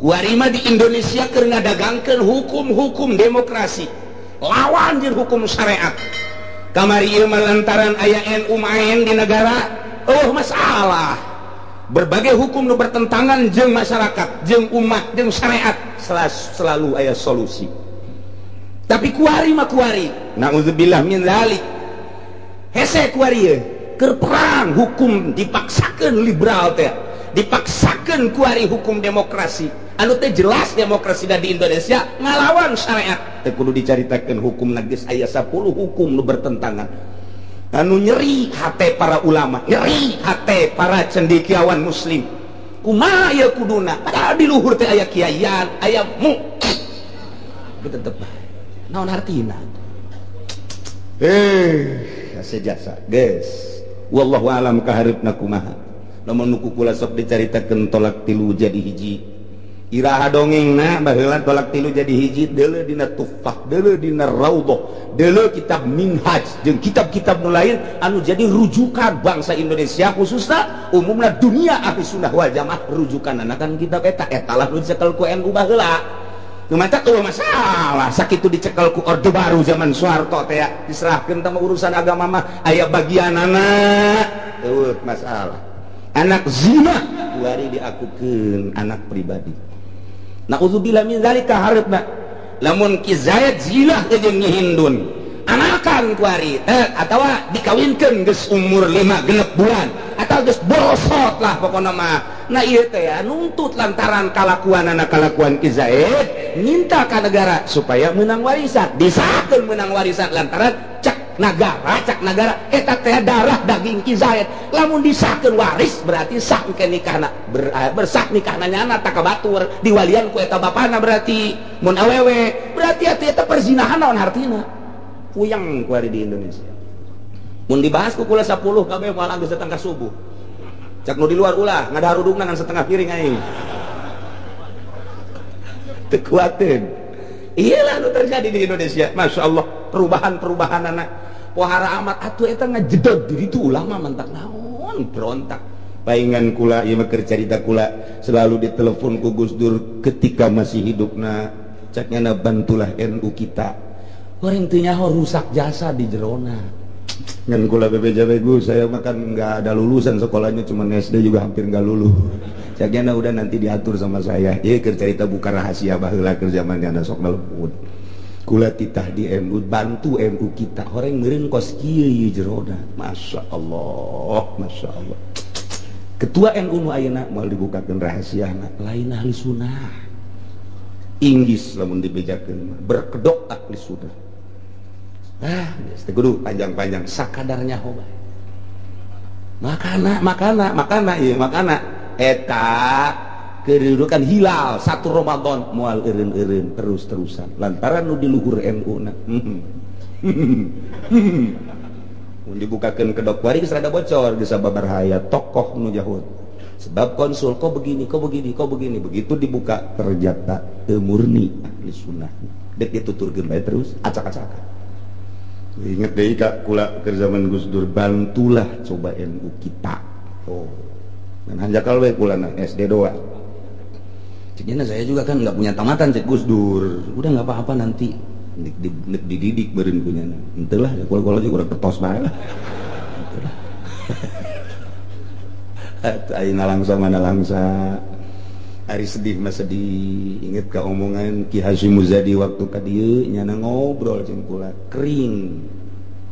kuarima di Indonesia karena dagangkan hukum-hukum demokrasi lawan jeung hukum syariat kamari ieu lantaran aya NU main di negara masalah berbagai hukum nu bertentangan jeung masyarakat jeung umat jeung syariat selalu aya solusi tapi kuari mah kuari naudzubillah min dzalik hese kuari keur perang hukum dipaksakeun liberal teh dipaksakeun kuari hukum demokrasi anu teh jelas demokrasi di Indonesia ngalawan syariat teh kudu dicaritakeun hukum geus aya 10 hukum nu bertentangan anu nyeri hate para ulama nyeri hate para cendekiawan muslim kumaha ieu kuduna padahal di luhur teh aya kiaian aya tetep naon artina sejasa geus wallahu alam kaharepna kumaha lamun nuku kula sok dicaritakeun tolak tilu jadi hiji iraha dongengna baheula tolak tilu jadi hiji deuleu dina tuffah deuleu dina raudhah deuleu kitab minhaj jeung kitab-kitab nu lain anu jadi rujukan bangsa Indonesia khususna umumna dunia ahli sunnah wal jamaah rujukanna kan kitab eta lah nu dicekel ku NU baheula mata tuh masalah sakitu dicekel ku Orde Baru zaman Soeharto teh diserahkeun tama urusan agama mah aya bagianana teuh masalah anak zina kuari diakukeun anak pribadi naudzubillah min zalika hareupeuna lamun Ki Zaid zina jeung Nyi Hindun anakan kuari atawa dikawinkeun geus umur 5 genep bulan atawa geus borosot lah pokona mah nah ieu teh nuntut lantaran kalakuanana kalakuan Ki Zaid minta ka negara supaya menang warisan disahkeun menang warisan lantaran cak negara eta teh darah daging Ki Zaid lamun disahkeun waris berarti sah ke nikahna bersah nikahna nyana tak kabatur diwalian ku eta bapana berarti mun awewe berarti eta perzinahan naon hartina puyang ku ari di Indonesia mun dibahas ku kula 10 kabeh malah geus datang ka subuh cak nu di luar ulah ngadaharudungna ngan setengah piring aing teu kuateun iyalah nu terjadi di Indonesia masya Allah perubahan anak pohara amat atuh eta ngajedot diri tu ulama mantak naon berontak paingan kula ieu mah keur carita kula selalu ditelepon ku Gus Dur ketika masih hidupna caknya bantulah NU kita orang teu nyaho rusak jasa di jerona ngan kula bebeja begu saya makan nggak ada lulusan sekolahnya cuma SD juga hampir nggak lulus caknya udah nanti diatur sama saya ieu keur carita buka rahasia baheula keur zamannya sok meleput kula titah di MU bantu MU kita orang meureun kos kieu jerona masya Allah ketua NU nu ayeuna moal dibukakeun rahasiana lain ahli sunnah inggis lamun dibejakeun berkedok ahli sunnah geus teh kudu panjang-panjang sakadarnya hoba makana ieu makana eta kedudukan hilal 1 Ramadan moal eureun-eureun terus-terusan lantaran nu di luhur NU na mun dibukakeun kedok bari geus rada bocor geus sababar hayat tokoh nu jahud sebab konsul kok begini begitu dibuka ternyata teu murni ahli sunnah dek dituturkeun bae terus acak-acakan inget deh kak kula ke zaman Gus Dur bantulah coba NU kita dan hanjakal we kula SD doa ceknya saya juga kan nggak punya tamatan cek Gus Dur udah nggak apa-apa nanti dididik beureun punyana enteulah kula juga udah kertos bae lah enteulah ayeuna langsa mana langsa hari sedih mah sedih inget ka omongan Ki Hasyim Muzadi waktu ka dieu nyana ngobrol jeung kula kering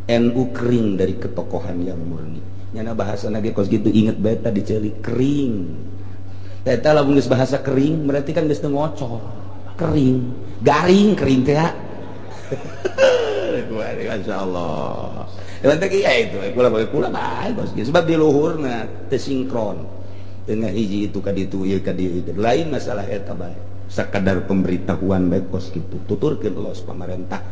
NU kering dari ketokohan yang murni nyana bahasana ge kos kitu inget bae tadi ceuli kering eta lamun geus bahasa kering berarti kan geus teu ngocor kering garing kering teh masyaallah eta ge itu kula bae kos kitu sebab di luhurna teu sinkron dengan hiji itu kaditu ieu kaditu lain masalah eta bae sakadar pemberitahuan bae kos kitu tuturkeun los pamarentah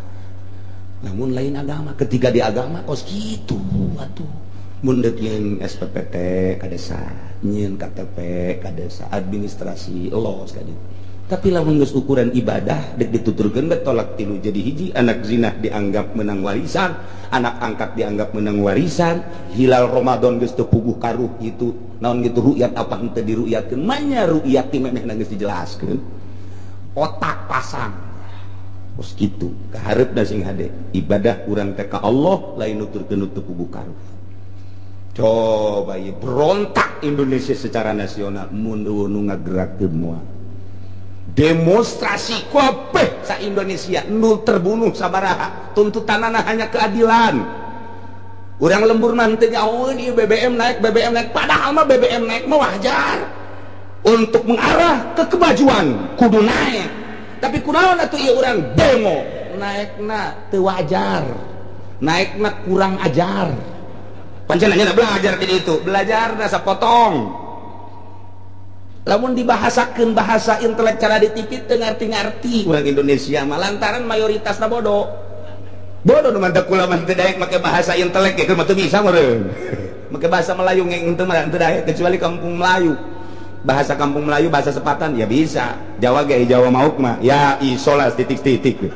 namun lain agama ketika di agama kos kitu atuh mun deuk nyeun SPPT ka desa nyeun KTP ka desa administrasi los kaditu Tapi lamun geus ukuran ibadah dek dituturkeun bae tolak tilu jadi hiji, anak zina dianggap menang warisan, anak angkat dianggap menang warisan, hilal Ramadan geus teu puguh karuh itu naon gitu ru'yat apa henteu diru'yatkeun, manya ru'yat ti memehna geus dijelaskeun. Otak pasang. Terus kitu, kahareupna sing hade, ibadah urang teh ka Allah lain nuturkeun teu puguh karuh. Coba ieu berontak Indonesia secara nasional mun nu ngagerakeun moal. Demonstrasi kabeh sa Indonesia nu terbunuh sabaraha tuntutanana hanya keadilan. Urang lembur mah teu nyahoeun ieu BBM naik padahal mah BBM naik mah wajar untuk mengarah ke kemajuan kudu naik. Tapi kunaon atuh ieu urang demo naikna teu wajar, naikna kurang ajar. Pancen nya belajar di ditu, belajarna sapotong. Lamun dibahasakeun bahasa intelek cara ditipit teu ngarti-ngarti urang Indonesia mah lantaran mayoritasna bodoh. Bodoh nu mantep kula mah teu daek make bahasa intelek ge mah teu bisa meureun. Make bahasa Melayu ngeng teu mah teu daek kecuali kampung Melayu. Bahasa kampung Melayu bahasa sepatan ya bisa. Jawa ge Jawa mauk mah ya isolas titik-titik.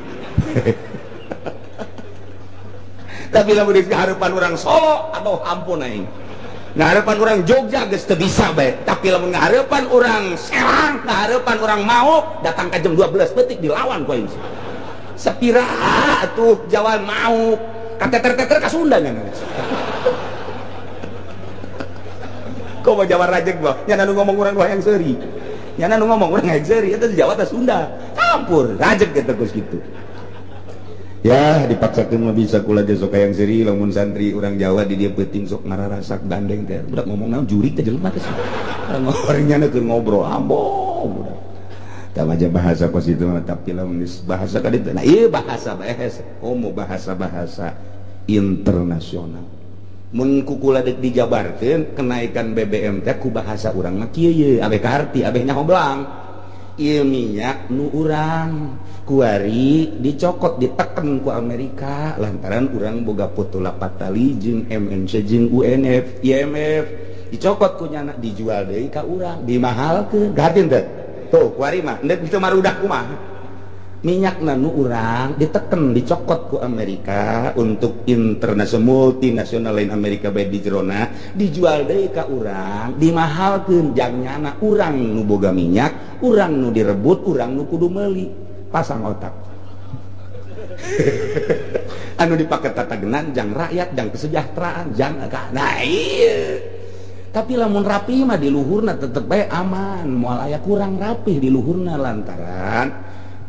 Tapi lamun di harapan urang Solo aduh ampun aing. Ngaharepan orang Jogja geus teu bisa bae, tapi lamun ngaharepan orang Serang, ngaharepan orang Mauk datang ka jam 12 detik dilawan ku aing. Sepiraha atuh Jawa Mauk, kateter-teter ka Sunda nya. Komo Jawa rajeg bah, nya nu ngomong urang hayang seuri. Nya nu ngomong urang hayang seuri eta Jawa teh Sunda. Campur, rajeg eta geus kitu. Ya dipaksakan mah bisa kula aja sok hayang seuri lamun santri orang Jawa di dia peuting sok ngararasak gandeng teh budak ngomong naon jurig teh jelema teh orangnya keur ngobrol ambo budak tah aja bahasa kos itu mah tapi lamun bahasa ka ditu nah ieu bahasa bahasa internasional mun ku kula deuk dijabarkeun kenaikan BBM teh ku bahasa urang mah kieu ye abeh kaharti abeh nya hoblang ieu minyak nu urang kuari dicokot diteken ku Amerika lantaran urang boga potula patali jeung MNC jeung UNF IMF dicokot ku nyana dijual deui ka urang dimahalkeun gatin teh tuh kuari mah endek bisa marudah kumaha minyakna nu urang diteken dicokot ku Amerika untuk internasional multinasional lain Amerika bae di jerona dijual deui ka urang dimahalkeun jang nyana urang nu boga minyak urang nu direbut urang nu kudu meuli pasang otak anu dipake tatagenan jang rakyat jang kesejahteraan jang nah iya tapi lamun rapi mah di luhurna tetep bae aman moal aya kurang rapih di luhurna lantaran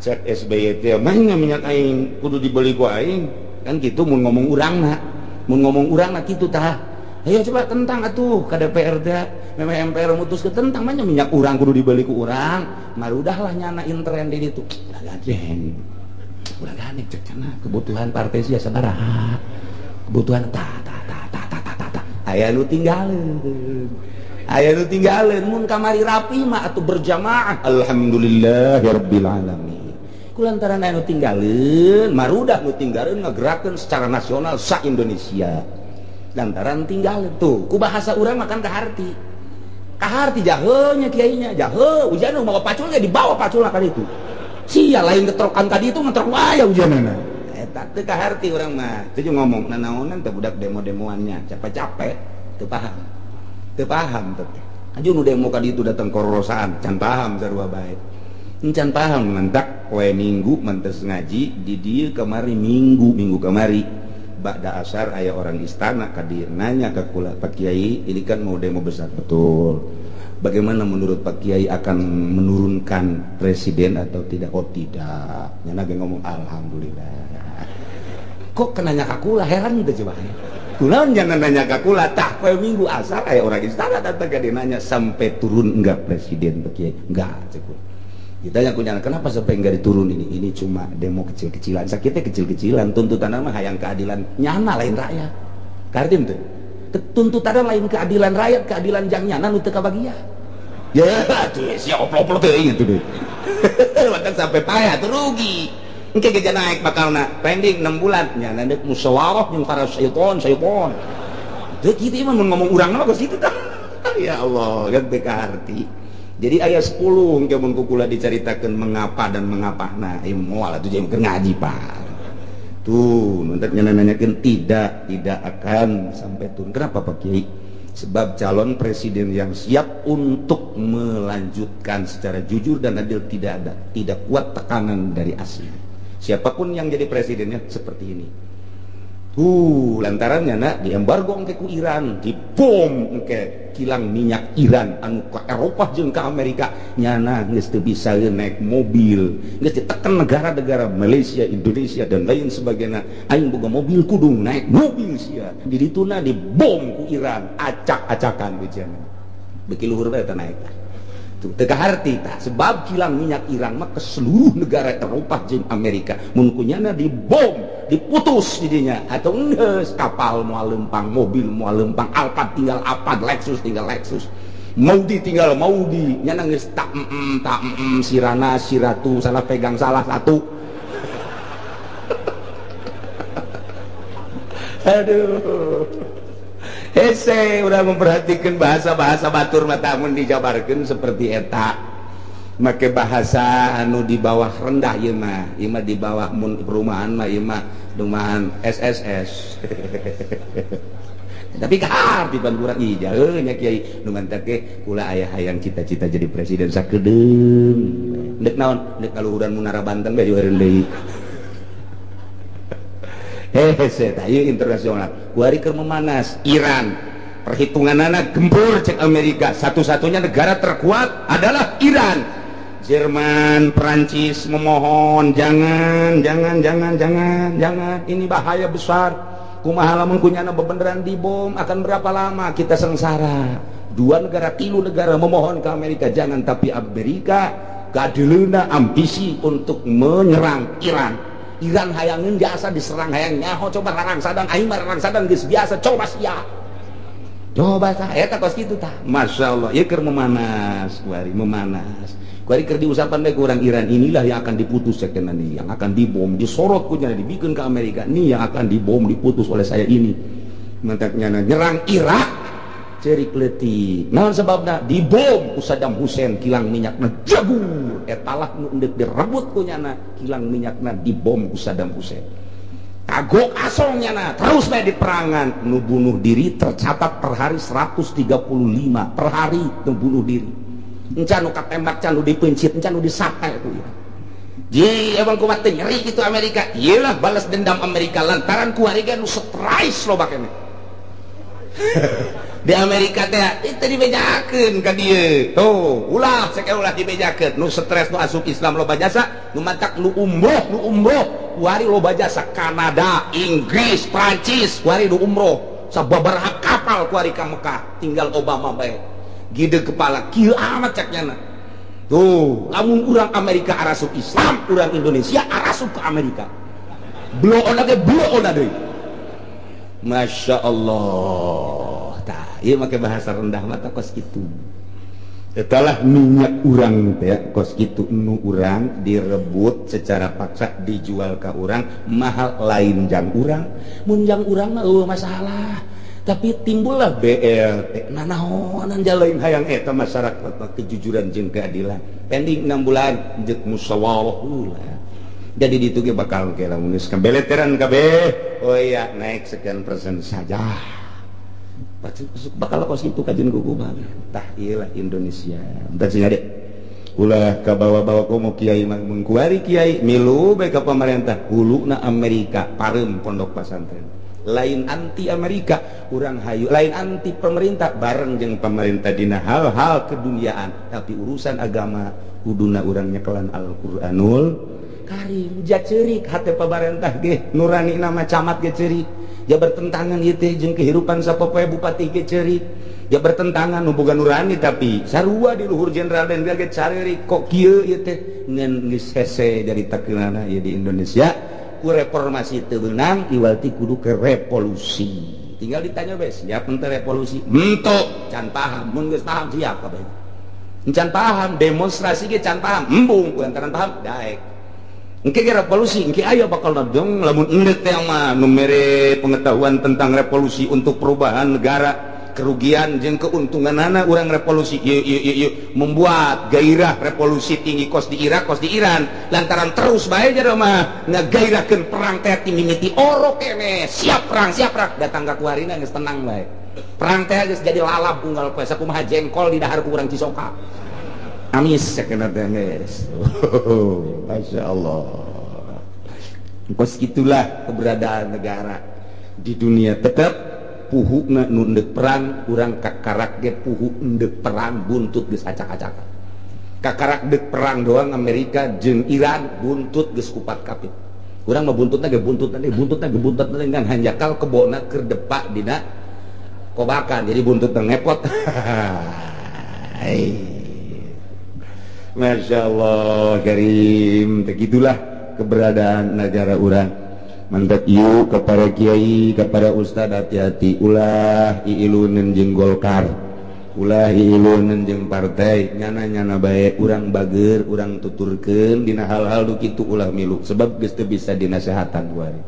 cek SBY teh mah minyak aing kudu dibeli ku aing kan kitu mun ngomong urangna kitu tah ayo coba tentang atuh ka DPR teh memang MPR mutus ke tentang mah minyak urang kudu dibeli ku urang marudahlah nyana intern di ditu udah gandeng cek cenah kebutuhan partai sia sabaraha kebutuhan aya nu tinggalin mun kamari rapi mah atuh berjamaah alhamdulillahirabbil alamin kulantaran aya nu tinggalin marudah nu tinggalin ngagerakeun secara nasional sa Indonesia lantaran tinggalin tuh ku bahasa urang makan kaharti jaheunya kiainya jaheu ujian mau pacul ge dibawa paculna ka ditu sia lain ketrokan ka ditu ngetrok wae ujianna eta teu kaharti urang mah teu ngomong nanaonan teh budak demo-demoannya capek-capek teu paham teh anjeun nu demo ka ditu datang korosaan can paham sarua bae can paham ngantak poe minggu mantes ngaji di dieu kamari minggu kamari ba'da asar aya orang istana ka dieu nanya ka kula Pak Kiai ini kan mau demo besar betul bagaimana menurut Pak Kiai akan menurunkan presiden atau tidak oh tidak nyana ge ngomong alhamdulillah kok kenanya ka kula heran teh coba kunaon jangan nanya ka kula tah poe minggu asar aya orang istana datang ka dieu nanya sampai turun enggak presiden Pak Kiai enggak cek ditanya kunyana kenapa sampai enggak diturunin ini cuma demo kecil-kecilan sakitnya kecil-kecilan tuntutan mah hayang keadilan nyana lain rakyat kardim tuh tuntutan lain keadilan rakyat keadilan jang nyana nu teu kabagia ya tuh sia oplok-oplok teuing itu deh bahkan sampai payah tuh rugi engke geus naik bakalna pending 6 bulan nyana deuk musyawarah jeung para syaiton teu kitu mah mun ngomong urang mah geus kitu tah ya Allah kan teu kaharti Jadi ayat 10 engke mun kula dicaritakeun mengapa dan mengapa. Nah, moal atuh jeung ngaji Pak. Tuh, nanti nanyakan tidak akan sampai turun. Kenapa Pak Kiai? Sebab calon presiden yang siap untuk melanjutkan secara jujur dan adil tidak kuat tekanan dari asing. Siapapun yang jadi presidennya seperti ini. Lantarannya nak di embargo engke ku Iran, dibom engke kilang minyak Iran anu ka Eropa jeung ka Amerika nyana geus teu bisa naik mobil, geus ditekan negara-negara Malaysia, Indonesia dan lain sebagainya. Aing boga mobil kudu naik mobil sia. Di dituna dibom ku Iran, acak-acakan beujeun. Beuki luhur bae teh naik. Tuh teu kaharti tah sebab kilang minyak Iran mah ke seluruh negara Eropa jeung Amerika. Mun kunyana dibom diputus didinya atau geus kapal moal lempang, mobil moal lempang, Alphard tinggal Alphard, Lexus tinggal Lexus, Maudi tinggal Maudi, nyana geus sirana siratu salah pegang salah satu. Aduh, hese udah memperhatikan bahasa-bahasa batur mata mun dijabarkeun seperti eta. Make bahasa anu di bawah rendah ieu mah di bawah mun perumahan mah ieu mah rumahan SSS. Tapi kaharti pan kurang ija nya Kiai nu mantep ge kula aya hayang cita-cita jadi presiden sakedeung. Dek naon? Dek kaluhuran Munara Banten bae jueureun deui. Hese tah ieu internasional. Kuari keur memanas Iran. Perhitunganana gembur cek Amerika. Satu-satunya negara terkuat adalah Iran. Jerman, Perancis memohon jangan, ini bahaya besar. Kumaha lamun kunyana bebeneran dibom akan berapa lama kita sengsara. 2 negara, 3 negara memohon ke Amerika jangan, tapi Amerika gadeulna ambisi untuk menyerang Iran. Iran hayangeun biasa diserang hayang nyaho coba larang sadang aing mah larang sadang geus biasa coba sia. Coba tah eta kos kitu tah. Masyaallah ieu keur memanas, kuari memanas. Kuari keur diusapan bae ku urang Iran inilah yang akan diputus sekeun nanti, yang akan dibom, disorot ku nya dibikeun ke Amerika. Ini yang akan dibom, diputus oleh saya ini. Mantaknya nyerang Irak ceurik leutik. Naon sebabna? Dibom ku Saddam Hussein kilang minyakna jagur. Etalah nu endek direbut ku nyana kilang minyakna dibom ku Saddam Hussein. Kagok asong nyana terus bae diperangan. Nu bunuh diri tercatat per hari 135 per hari nu bunuh diri. Encan nu katembak, can nu dipencit, encan nu disate ku ya. Ji emang kumat teh nyeri itu Amerika. Iyalah balas dendam Amerika lantaran ku hari nu stres lo bakene. Di Amerika teh itu dibejakeun ka dieu. Tuh, ulah sakeulah ulah dibejakeun. Nu stres nu asup Islam loba jasa, nu mantak nu umroh, ku hari loba jasa Kanada, Inggris, Prancis, ku hari nu umroh. Sababaraha kapal ku hari ka Mekah, tinggal Obama bae. Gide kepala kieu amat caknyana. Tuh, lamun urang Amerika arasup Islam, urang Indonesia arasup ke Amerika. Bloona ge bloona deui. Masya Allah. Tah, ieu make bahasa rendah mata kos kitu. Setelah minyak urang teh kos kitu nu urang direbut secara paksa dijual ka urang mahal lain jang urang. Mun jang urang mah eueuh masalah. Tapi timbullah BLT nanaonan jalain hayang eta masyarakat kejujuran jeung keadilan pending 6 bulan jeung musyawarah ulah jadi ditu ge bakal ke lamun geus kabeleteran kabeh oh iya naik sekian persen saja bakal kos itu kajian kuku bang tah iyalah Indonesia entar sih adek ulah kabawa-bawa komo kiai mengkuari kiai milu bae ka pemerintah huluna Amerika pareum pondok pesantren lain anti Amerika urang hayu lain anti pemerintah bareng jeung pemerintah dina hal-hal keduniaan tapi urusan agama kuduna urang nyekelan Al-Qur'anul Karim ja ceurik hate pamarentah ge nurani nama camat ge ceurik ja bertentangan ieu teh jeung kehidupan sapopoe bupati ge ceurik ja bertentangan nu boga nurani tapi sarua di luhur jenderal dan ge ceurik kok kieu ieu teh ngan geus hese dari takeunana ieu di Indonesia reformasi teu beunang iwalti kudu ke revolusi tinggal ditanya bae siap ente revolusi entuk can paham mun geus paham siap kabeh can paham demonstrasi ge can paham embung kulantaran paham daek engke ge revolusi engke aya bakal nadong lamun endeu teh mah nu mere pengetahuan tentang revolusi untuk perubahan negara kerugian jeung keuntungan anak orang revolusi membuat gairah revolusi tinggi kos di Irak kos di Iran lantaran terus bae jero mah ngagairahkeun perang teh ti mimiti oro kene siap perang datang ka kuarina geus tenang bae perang teh geus jadi lalap unggal poe sakumaha jengkol di dahar ku urang Cisoka amis sakeuna teh geus masyaallah kos gitulah keberadaan negara di dunia tetap puhukna nu endek perang urang kakarak ge puhuk endek perang buntut geus acak-acakan kakarak dek perang doang Amerika jeung Iran buntut geus kupat kapit urang mah buntutna dengan hanjakal kebona keur depak dina kobakan jadi buntutna ngepot Masya Allah karim begitulah keberadaan negara urang mantap yuk kepada kiai kepada ustad hati-hati ulah iiluneun jeung Golkar ulah iiluneun jeung partai nyana bae urang bager urang tuturkeun dina hal-hal nu kitu ulah milu sebab geus teu bisa dinasehatan kuari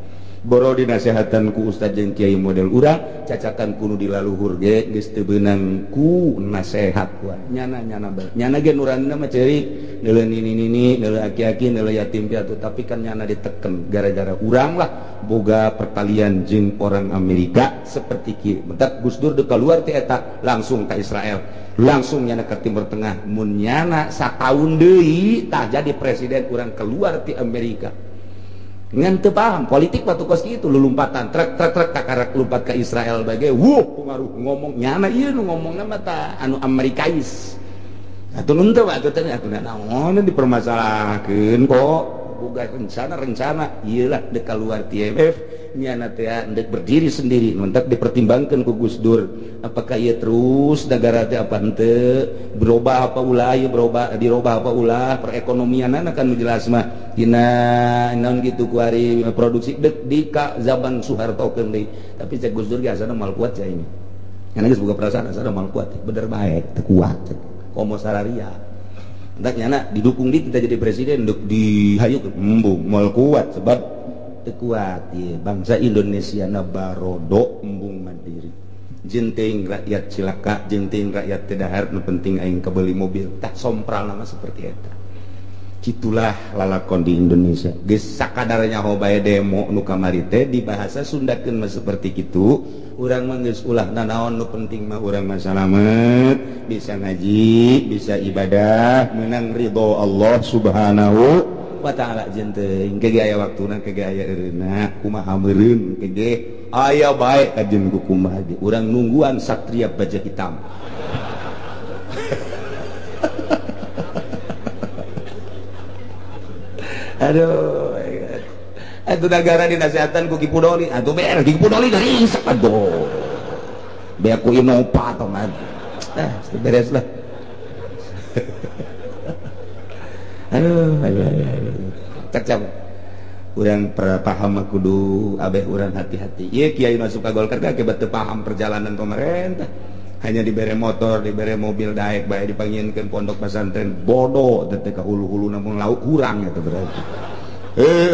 boro dinasehatan ku ustad jeung kiai model urang cacakan kudu dilaluhur ge geus teu beunang ku nasehat kuari nyana bae nyana ge nuraniana mah ceurik neuleun nini neuleun aki-aki neuleun yatim piatu tapi kan nyana diteken gara-gara urang lah boga pertalian jeung orang Amerika seperti kieu mentak Gus Dur deuk kaluar ti eta langsung ka Israel langsung nyana ka Timur Tengah mun nyana sataun deui tah jadi presiden urang keluar ti Amerika ngan teu paham politik waktu kos kitu lulumpatan trek kakarak lompat ka Israel bae pengaruh ngomong nyana ieu nu ngomongna mah tah anu Amerikais atuh nun teu atuh teh atuh naon dipermasalahkeun kok boga rencana iyalah dek keluar TMF nyana teh ndek berdiri sendiri mentak dipertimbangkan ku Gus Dur apakah ieu terus negara teh apa henteu berubah apa ulah ieu dirubah apa ulah perekonomianna kan jelas mah dina naon kitu ku ari produksi dek di ka zaman Soeharto keun deui tapi cek Gus Dur ge asana mal kuat cai ini nyana geus boga perasaan asana mal kuat bener bae teu kuat komo sararia entak nyana didukung di kita jadi presiden untuk dihayuk embung mal kuat sebab teu kuat ieu bangsa Indonesia na barodo embung mandiri jeung teuing rakyat cilaka jeung teuing rakyat teu dahar nu penting aing kebeuli mobil tah sompral nama seperti eta kitulah lalakon di Indonesia geus sakadarnya bae demo nu kamari teh di bahasa Sundakeun mah seperti kitu urang mah geus ulah nanaon nu penting mah urang mah salamet bisa ngaji bisa ibadah menang ridho Allah Subhanahu wa taala jeung teuing kege aya waktuna kege aya eureuna kumaha meureun kege aya bae kajeun ku kumaha ge urang nungguan satria baja hitam aduh itu negara dinasehatan ku Kipu Doli atuh beer Kipu Doli dari isep aduh beak ku Innova atau mah beres lah aduh cak urang paham kudu abeh urang hati-hati ieu kiai masuk ka Golkar akibat teu paham perjalanan pemerintah hanya dibere motor dibere mobil daek bae dipanggieunkeun pondok pesantren bodoh teh ka hulu-hulu namun lauk kurang eta berarti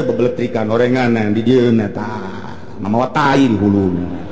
bebeletrikan orengan di dieuna tah mamawa tai di huluna